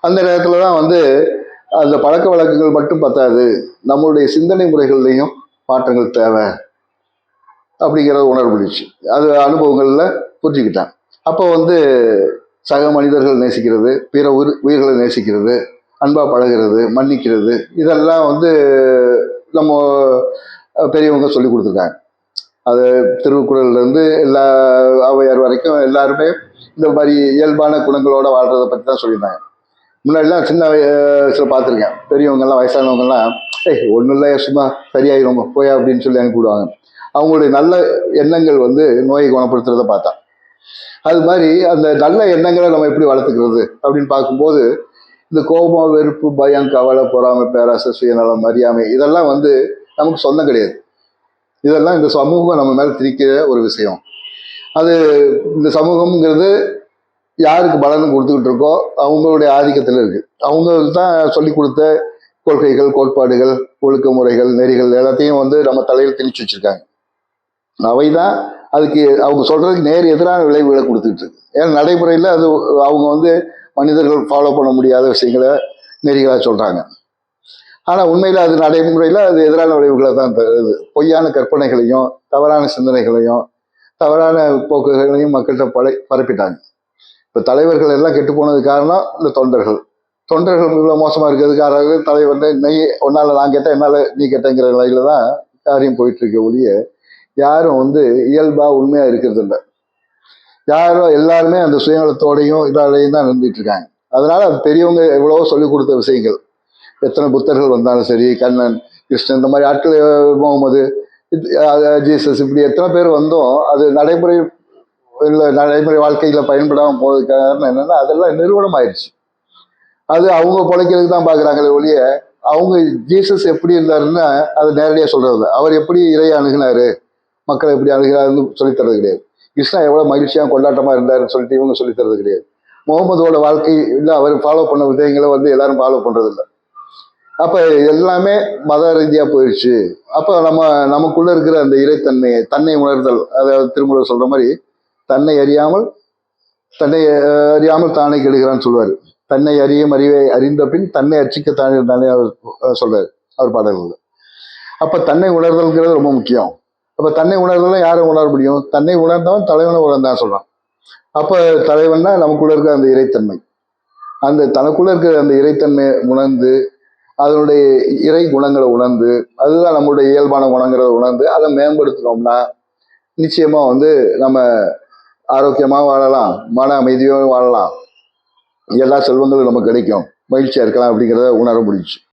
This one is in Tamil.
அந்த நேரத்தில் தான் வந்து அந்த பழக்க வழக்கங்கள் மட்டும் பத்தாது, நம்மளுடைய சிந்தனை முறைகள்லையும் மாற்றங்கள் தேவை அப்படிங்கிறத உணர்வுச்சு. அது அனுபவங்களில் புரிஞ்சுக்கிட்டேன். அப்போ வந்து சக மனிதர்கள் நேசிக்கிறது, பிற உயிர்களை நேசிக்கிறது, அன்பா பழகிறது, மன்னிக்கிறது, இதெல்லாம் வந்து நம்ம பெரியவங்க சொல்லி கொடுத்துருக்காங்க. அது திருக்குறள்லேருந்து எல்லா ஔவையார் வரைக்கும் எல்லாருமே இந்த மாதிரி இயல்பான குணங்களோட வாழ்றதை பற்றி தான் சொல்லியிருந்தாங்க. முன்னாடிலாம் சின்ன வயசுல பார்த்துருக்கேன், பெரியவங்கெல்லாம் வயசானவங்கெல்லாம் ஒன்றும் இல்லை சும்மா சரியாயிரும் போயா அப்படின்னு சொல்லி அனுப்பிவிடுவாங்க. அவங்களுடைய நல்ல எண்ணங்கள் வந்து நோயை குணப்படுத்துறதை பார்த்தா, அது மாதிரி அந்த நல்ல எண்ணங்களை நம்ம எப்படி வளர்த்துக்கிறது அப்படின்னு பார்க்கும்போது, இந்த கோபம், வெறுப்பு, பயம், கவலை, பொறாமை, பேராசை, சுயநலம், அறியாமை, இதெல்லாம் வந்து நமக்கு சொந்தம் கிடையாது. இதெல்லாம் இந்த சமூகம் நம்ம மேலே திணிக்கிற ஒரு விஷயம். அது இந்த சமூகம்ங்கிறது யாருக்கு பலன் கொடுத்துக்கிட்டு இருக்கோ அவங்களுடைய ஆதிக்கத்தில் இருக்கு. அவங்க தான் சொல்லி கொடுத்த கொள்கைகள், கோட்பாடுகள், ஒழுக்க முறைகள், நெறிகள் எல்லாத்தையும் வந்து நம்ம தலையில் திணிச்சு வச்சிருக்காங்க. அவை தான் அதுக்கு அவங்க சொல்றதுக்கு நேர் எதிரான விளைவுகளை கொடுத்துக்கிட்டு இருக்கு. ஏன்னா நடைமுறையில் அது அவங்க வந்து மனிதர்கள் ஃபாலோ பண்ண முடியாத விஷயங்களை நெறிகளாக சொல்றாங்க. ஆனால் உண்மையில் அது நடைமுறையில் அது எதிரான விளைவுகளை தான் தருது. பொய்யான கற்பனைகளையும், தவறான சிந்தனைகளையும், தவறான போக்குகளையும் மக்கள்கிட்ட பரப்பிட்டாங்க. இப்போ தலைவர்கள் எல்லாம் கெட்டு போனது காரணம் இந்த தொண்டர்கள். தொண்டர்கள் இவ்வளோ மோசமாக இருக்கிறதுக்காக தலைவர் நீ ஒன்னால் நான் கேட்டேன், என்னால் நீ கேட்டேங்கிற நிலையில தான் காரியம் போயிட்டு இருக்க ஒழிய, யாரும் வந்து இயல்பாக உண்மையாக இருக்கிறது இல்லை. யாரும் எல்லாருமே அந்த சுயநலத்தோடையும் இதாலையும் தான் இருந்துட்டு இருக்காங்க. அதனால அது பெரியவங்க எவ்வளவோ சொல்லிக் கொடுத்த விஷயங்கள், எத்தனை புத்தர்கள் வந்தாலும் சரி, கண்ணன், கிருஷ்ணன், இந்த மாதிரி ஆட்கள், முகமது, ஜீசஸ், இப்படி எத்தனை பேர் வந்தோம், அது நடைமுறை இல்லை, நடைமுறை வாழ்க்கையில் பயன்படாமல் போகிறதுக்கு காரணம் என்னென்னா அதெல்லாம் நிறுவனம் ஆயிடுச்சு. அது அவங்க பிழைக்கிறதுக்கு தான் பார்க்குறாங்களே ஒழிய, அவங்க ஜீசஸ் எப்படி இருந்தாருன்னா அது நேரடியாக சொல்கிறது. அவர் எப்படி இறையை அணுகினாரு, மக்களை எப்படி அணுகிறாருன்னு சொல்லித்தரது கிடையாது. கிருஷ்ணா எவ்வளோ மகிழ்ச்சியாக கொண்டாட்டமாக இருந்தாருன்னு சொல்லிட்டு இவங்க சொல்லித்தரது கிடையாது. முகமதோட வாழ்க்கை இல்லை, அவர் ஃபாலோ பண்ண விதயங்களை வந்து எல்லாரும் ஃபாலோ பண்ணுறதில்ல. அப்போ எல்லாமே மத ரீதியாக போயிடுச்சு. அப்போ நமக்குள்ள இருக்கிற அந்த இறைத்தன்மையை, தன்னை உணர்தல், அதாவது திருமூலர் சொல்கிற மாதிரி தன்னை அறியாமல் தானே கெடுகிறான்னு சொல்லுவார். தன்னை அறியும் அறிவை அறிந்த பின் தன்னை அர்ச்சிக்க தானே அவர் சொல்றாரு அவர் பாடல்கள். அப்போ தன்னை உணர்தல்ங்கிறது ரொம்ப முக்கியம். அப்போ தன்னை உணர்தலாம் யாரை உணர முடியும்? தன்னை உணர்ந்தவன் தலைவனை உணர்ந்தான் சொல்றான். அப்போ தலைவன்னா நமக்குள்ள இருக்கிற அந்த இறைத்தன்மை, அந்த தனக்குள்ள இருக்கிற அந்த இறைத்தன்மையை உணர்ந்து, அதனுடைய இறை குணங்களை உணர்ந்து, அதுதான் நம்மளுடைய இயல்பான குணங்கிறத உணர்ந்து அதை மேம்படுத்தினோம்னா நிச்சயமா வந்து நம்ம ஆரோக்கியமாக வாழலாம், மன அமைதியோடு வாழலாம், எல்லா செல்வங்களும் நமக்கு கிடைக்கும், மகிழ்ச்சியா இருக்கலாம் அப்படிங்கிறத உணர முடிஞ்சு.